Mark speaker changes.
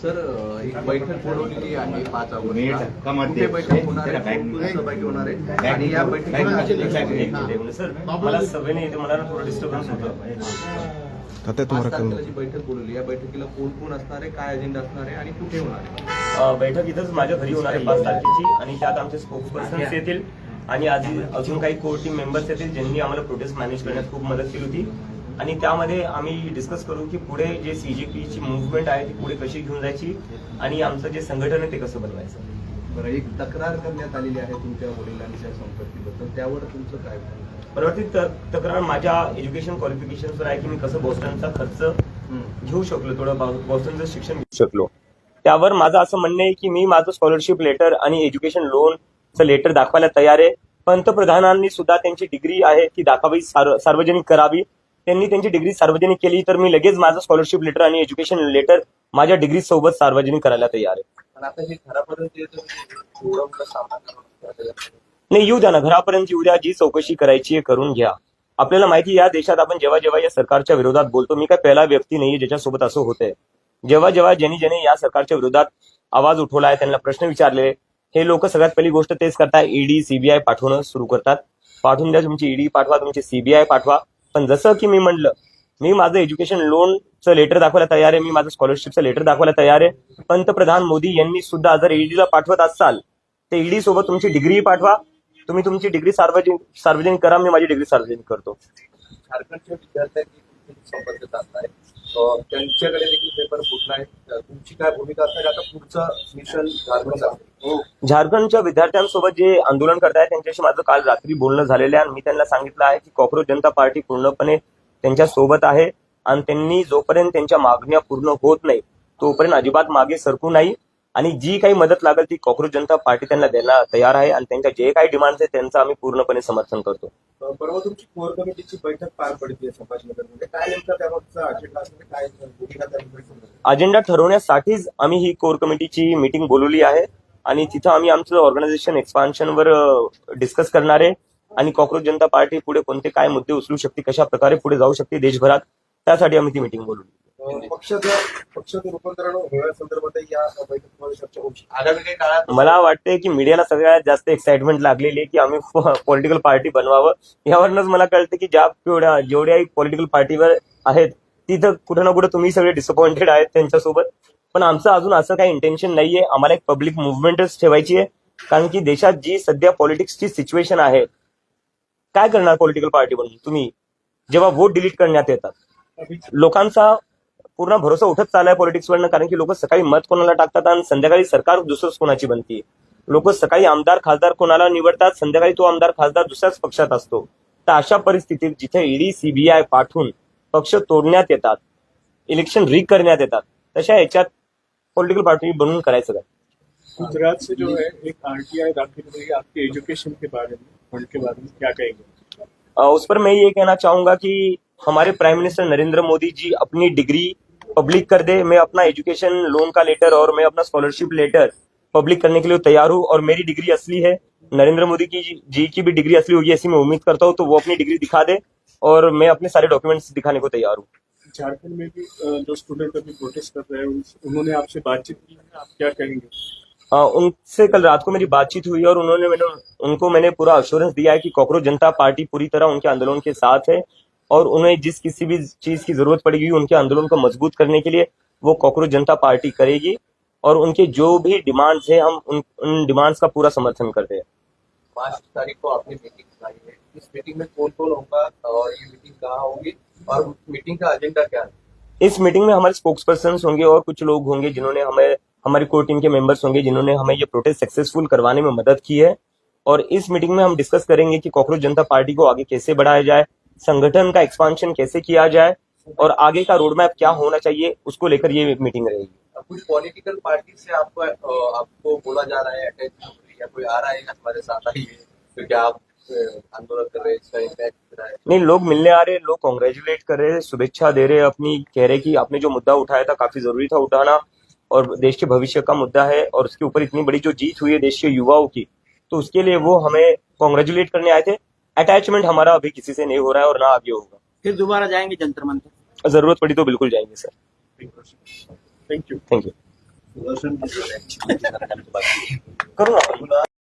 Speaker 1: Sir एक बैठक बोलवलेली आहे 5 ऑगस्टला. कुठे बैठक होणार आहे, कोण सहभागी होणार आहे आणि या बैठकीला
Speaker 2: सर मला सवयने येते, मला थोडं डिस्टर्बन्स होतं.
Speaker 1: 5 तारखेला जी बैठक बोलवली, या बैठकीला कोण कोण असणार आहे, काय अजेंडा असणार आहे आणि कुठे होणार आहे?
Speaker 2: बैठक इथंच माझ्या घरी होणार आहे 5 तारखेची आणि त्यात आमचे स्पोक्सपर्सन्स येतील आणि अजून काही कोर टीम मेंबर्स येतील ज्यांनी आम्हाला प्रोटेस्ट मॅनेज करण्यात खूप मदत केली होती. आणि त्यामध्ये आम्ही डिस्कस करू की पुढे जे सीजेपीची मुव्हमेंट आहे ती पुढे कशी घेऊन जायची आणि आमचं जे संघटन आहे ते कसं बनवायचं.
Speaker 1: बरं, एक तक्रार करण्यात आलेली आहे तुमच्या वडिलांच्या संपत्तीबद्दल, त्यावर तुमचं काय?
Speaker 2: परवर्ती तक्रार माझ्या एज्युकेशन क्वालिफिकेशनवर आहे की मी कसं बॉस्टनचा खर्च घेऊ शकलो, थोडं बॉस्टनचं शिक्षण घेऊ शकलो. त्यावर माझं असं म्हणणं आहे की मी माझं स्कॉलरशिप लेटर आणि एज्युकेशन लोनचं लेटर दाखवायला तयार आहे. पंतप्रधानांनी सुद्धा त्यांची डिग्री आहे ती दाखवावी, सार्वजनिक करावी. त्यांनी त्यांची डिग्री सार्वजनिक केली तर मी लगेच माझं स्कॉलरशिप लेटर आणि एज्युकेशन लेटर माझ्या डिग्री सोबत सार्वजनिक करायला तयार आहे.
Speaker 1: पण आता हे घरापर्यंत
Speaker 2: नाही, येऊ द्या ना, घरापर्यंत येऊ द्या. जी चौकशी करायची करून घ्या. आपल्याला माहिती या देशात आपण जेव्हा जेव्हा या सरकारच्या विरोधात बोलतो, मी काय पहिला व्यक्ती नाहीये ज्याच्यासोबत असं होतंय. जेव्हा जेव्हा ज्यांनी या सरकारच्या विरोधात आवाज उठवलाय, त्यांना प्रश्न विचारले, हे लोक सगळ्यात पहिली गोष्ट तेच करतात, ईडी सीबीआय पाठवणं सुरू करतात. पाठवून द्या, तुमची ईडी पाठवा, तुमची सीबीआय पाठवा. पण जसं की मी म्हणलं, मी माझं एज्युकेशन लोनचं लेटर दाखवायला तयार आहे, मी माझं स्कॉलरशिपचं लेटर दाखवायला तयार आहे. पंतप्रधान मोदी यांनी सुद्धा जर ईडीला पाठवत असाल तर ईडी सोबत तुमची डिग्री पाठवा. तुम्ही तुमची डिग्री सार्वजनिक करा, मी माझी डिग्री सार्वजनिक करतो.
Speaker 1: झारखंडच्या विद्यार्थ्यांनी संपर्क साधला आहे, त्यांच्याकडे देखील पेपर फुटला आहे. तुमची काय भूमिका असणार? आता पुढचं मिशन
Speaker 2: झारखंडच्या विद्यार्थ्यांसोबत जे आंदोलन करतायत त्यांच्याशी माझं काल रात्री बोलणं झालेलं आहे आणि मी त्यांना सांगितलं आहे की कॉक्रोच जनता पार्टी पूर्णपणे त्यांच्या सोबत आहे आणि त्यांनी जोपर्यंत त्यांच्या मागण्या पूर्ण होत नाही तोपर्यंत अजिबात मागे सरकू नाही आणि जी काही मदत लागेल ती कॉक्रोच जनता पार्टी त्यांना द्यायला तयार आहे आणि त्यांच्या जे काही डिमांड्स आहेत त्यांचं आम्ही पूर्णपणे समर्थन करतो.
Speaker 1: परवा तुमची कोर कमिटीची बैठक पार पडली संभाजीनगरमध्ये, काय नेमका त्याबाबतचा अजेंडा असेल, काय भूमिका
Speaker 2: अजेंडा ठरवण्यासाठीच आम्ही ही कोर कमिटीची मीटिंग बोलवली आहे आणि तिथं आम्ही आमचं ऑर्गनायझेशन एक्सपान्शनवर डिस्कस करणार आहे आणि कॉक्रोच जनता पार्टी पुढे कोणते काय मुद्दे उचलू शकते, कशा प्रकारे पुढे जाऊ शकते देशभरात, त्यासाठी आम्ही ती मीटिंग बोलवली.
Speaker 1: पक्षाचं रूपांतरण होण्यासंदर्भात या बैठकीमध्ये चर्चा होऊ शकते. आगामी काही काळात
Speaker 2: मला वाटतंय की मीडियाला सगळ्यात जास्त एक्साइटमेंट लागलेली आहे की आम्ही पॉलिटिकल पार्टी बनवावं. यावरूनच मला कळतं की जेवढ्या पॉलिटिकल पार्टीवर आहेत तिथं कुठं ना कुठं तुम्ही सगळे डिसअपॉइंटेड आहेत त्यांच्यासोबत. पण आमचं अजून असं काही इंटेन्शन नाहीये. आम्हाला एक पब्लिक मुव्हमेंटच ठेवायची आहे, कारण की देशात जी सध्या पॉलिटिक्सची सिच्युएशन आहे, काय करणार पॉलिटिकल पार्टी बनून तुम्ही जेव्हा वोट डिलीट करण्यात येतात. लोकांचा पूर्ण भरोसा उठत चाललाय पॉलिटिक्सवरनं, कारण की लोक सकाळी मत कोणाला टाकतात आणि संध्याकाळी सरकार दुसरंच कोणाची बनते. लोक सकाळी आमदार खासदार कोणाला निवडतात, संध्याकाळी तो आमदार खासदार दुसऱ्याच पक्षात असतो. तर अशा परिस्थितीत जिथे ईडी सीबीआय पाठवून पक्ष तोडण्यात येतात, इलेक्शन रीक करण्यात येतात, तशा याच्यात पॉलिटिकल पार्टी बनून करायचं काय?
Speaker 3: गुजरात से जो है एक आरटीआई दाखिल हुई है आपके एजुकेशन के बारे में, फंड के बारे में क्या कहेंगे?
Speaker 2: उस पर मैं ये कहना चाहूंगा कि हमारे प्राइम मिनिस्टर नरेंद्र मोदी जी अपनी डिग्री पब्लिक कर दे. मैं अपना एजुकेशन लोन का लेटर और मैं अपना स्कॉलरशिप लेटर पब्लिक करने के लिए तैयार हूँ और मेरी डिग्री असली है. नरेंद्र मोदी जी की भी डिग्री असली होगी ऐसी मैं उम्मीद करता हूँ. तो वो अपनी डिग्री दिखा दे और मैं अपने सारे डॉक्यूमेंट्स दिखाने को तैयार हूँ.
Speaker 3: झारखंड में भी जो स्टूडेंट अभी प्रोटेस्ट कर रहे हैं उन्होंने आपसे बातचीत की है, आप क्या कहेंगे?
Speaker 2: उनसे कल रात को मेरी बातचीत हुई और उनको मैंने पूरा अश्योरेंस दिया है कि कॉक्रोच जनता पार्टी पूरी तरह उनके आंदोलन के साथ है और उन्हें जिस किसी भी चीज की जरूरत पड़ेगी उनके आंदोलन को मजबूत करने के लिए वो कॉक्रोच जनता पार्टी करेगी और उनके जो भी डिमांड्स है हम उन डिमांड्स का पूरा समर्थन करते हैं.
Speaker 1: 5 तारीख को आपने मीटिंग बुलाई है, इस मीटिंग में कौन कौन होगा और ये मीटिंग कहाँ होगी और मीटिंग का एजेंडा क्या है?
Speaker 2: इस मीटिंग में हमारे स्पोक्स पर्सन होंगे और कुछ लोग होंगे जिन्होंने हमारी कोर टीम के मेंबर्स होंगे जिन्होंने हमें ये प्रोटेस्ट सक्सेसफुल करवाने में मदद की है. और इस मीटिंग में हम डिस्कस करेंगे कि कॉक्रोच जनता पार्टी को आगे कैसे बढ़ाया जाए, संगठन का एक्सपांशन कैसे किया जाए और आगे का रोड मैप क्या होना चाहिए, उसको लेकर ये मीटिंग रहेगी.
Speaker 1: कुछ पॉलिटिकल पार्टी से आपको बोला जा रहा है अटैच या कोई आ रहा है हमारे साथ आइए क्योंकि आप आंदोलन कर रहे हैं, इसका इम्पैक्ट है?
Speaker 2: नहीं, लोग मिलने आ रहे, लोग कॉन्ग्रेचुलेट कर रहे, शुभेच्छा दे रहे, अपनी कह रहे कि आपने जो मुद्दा उठाया था काफी जरूरी था उठाना और देश के भविष्य का मुद्दा है और उसके ऊपर इतनी बड़ी जो जीत हुई है देश के युवाओं की, तो उसके लिए वो हमें कॉन्ग्रेचुलेट करने आए थे. अटैचमेंट हमारा अभी किसी से नहीं हो रहा है और ना आगे होगा.
Speaker 4: फिर दोबारा जाएंगे जंतर मंतर?
Speaker 2: जरूरत पड़ी तो बिल्कुल जाएंगे sir.
Speaker 3: Thank you.
Speaker 2: Thank you. करू ना आपण.